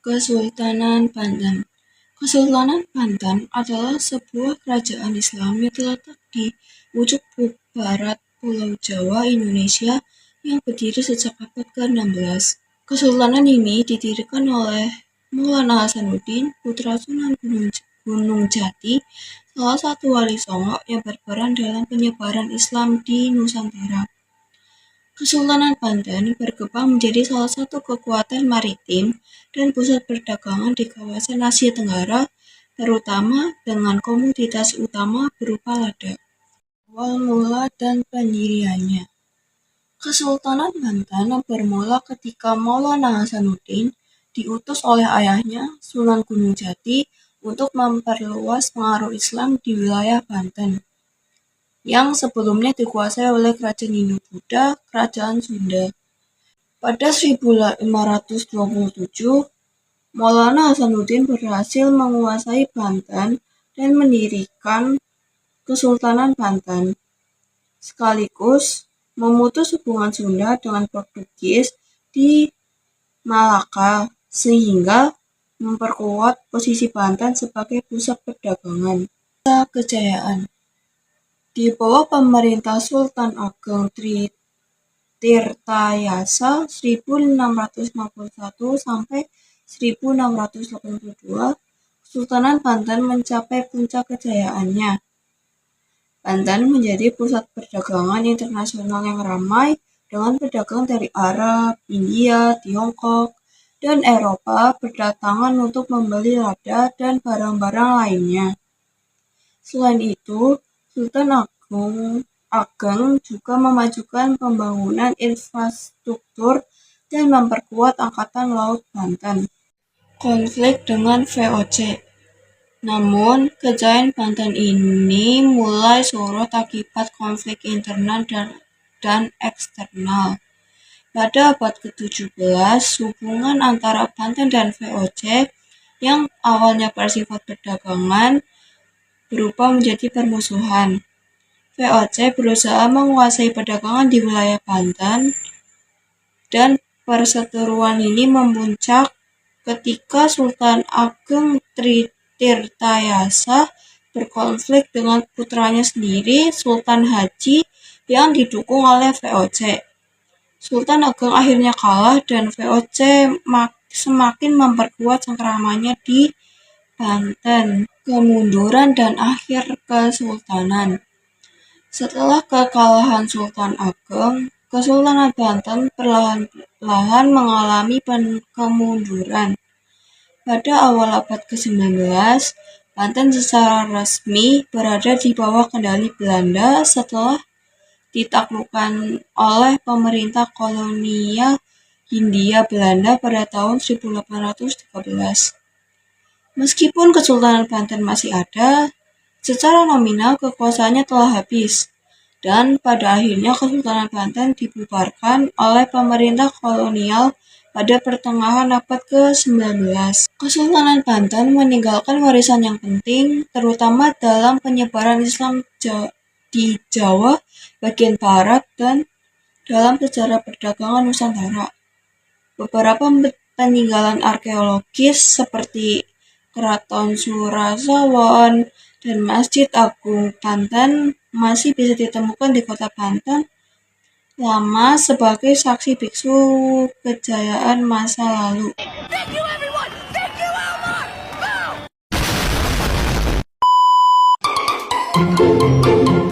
Kesultanan Banten. Kesultanan Banten adalah sebuah kerajaan Islam yang terletak di ujung barat Pulau Jawa, Indonesia, yang berdiri sejak abad ke-16. Kesultanan ini didirikan oleh Maulana Hasanuddin, putra Sunan Gunung Jati, salah satu wali Songo yang berperan dalam penyebaran Islam di Nusantara. Kesultanan Banten berkembang menjadi salah satu kekuatan maritim dan pusat perdagangan di kawasan Asia Tenggara, terutama dengan komoditas utama berupa lada. Awal mula dan pendiriannya. Kesultanan Banten bermula ketika Maulana Hasanuddin diutus oleh ayahnya, Sunan Gunung Jati, untuk memperluas pengaruh Islam di wilayah Banten yang sebelumnya dikuasai oleh Kerajaan Hindu-Buddha, Kerajaan Sunda. Pada 1527, Maulana Hasanuddin berhasil menguasai Banten dan mendirikan Kesultanan Banten, sekaligus memutus hubungan Sunda dengan Portugis di Malaka, sehingga memperkuat posisi Banten sebagai pusat perdagangan. Kejayaan. Di bawah pemerintah Sultan Ageng Tirtayasa 1651 sampai 1682, Kesultanan Banten mencapai puncak kejayaannya. Banten menjadi pusat perdagangan internasional yang ramai dengan pedagang dari Arab, India, Tiongkok, dan Eropa berdatangan untuk membeli lada dan barang-barang lainnya. Selain itu, Sultan Ageng juga memajukan pembangunan infrastruktur dan memperkuat Angkatan Laut Banten. Konflik dengan VOC. Namun, kejayaan Banten ini mulai surut akibat konflik internal dan eksternal. Pada abad ke-17, hubungan antara Banten dan VOC yang awalnya bersifat perdagangan berubah menjadi permusuhan. VOC berusaha menguasai perdagangan di wilayah Banten, dan perseteruan ini memuncak ketika Sultan Ageng Tirtayasa berkonflik dengan putranya sendiri, Sultan Haji, yang didukung oleh VOC. Sultan Ageng akhirnya kalah dan VOC semakin memperkuat cengkeramannya di Banten. Kemunduran dan akhir kesultanan. Setelah kekalahan Sultan Ageng, Kesultanan Banten perlahan-lahan mengalami kemunduran. Pada awal abad ke-19, Banten secara resmi berada di bawah kendali Belanda setelah ditaklukkan oleh pemerintah kolonial Hindia Belanda pada tahun 1813. Meskipun Kesultanan Banten masih ada, secara nominal kekuasaannya telah habis, dan pada akhirnya Kesultanan Banten dibubarkan oleh pemerintah kolonial pada pertengahan abad ke-19. Kesultanan Banten meninggalkan warisan yang penting, terutama dalam penyebaran Islam di Jawa bagian barat dan dalam sejarah perdagangan Nusantara. Beberapa peninggalan arkeologis seperti Keraton Surasawan dan Masjid Agung Banten masih bisa ditemukan di kota Banten lama sebagai saksi biksu kejayaan masa lalu. Thank you everyone! Thank you Elmar! Go!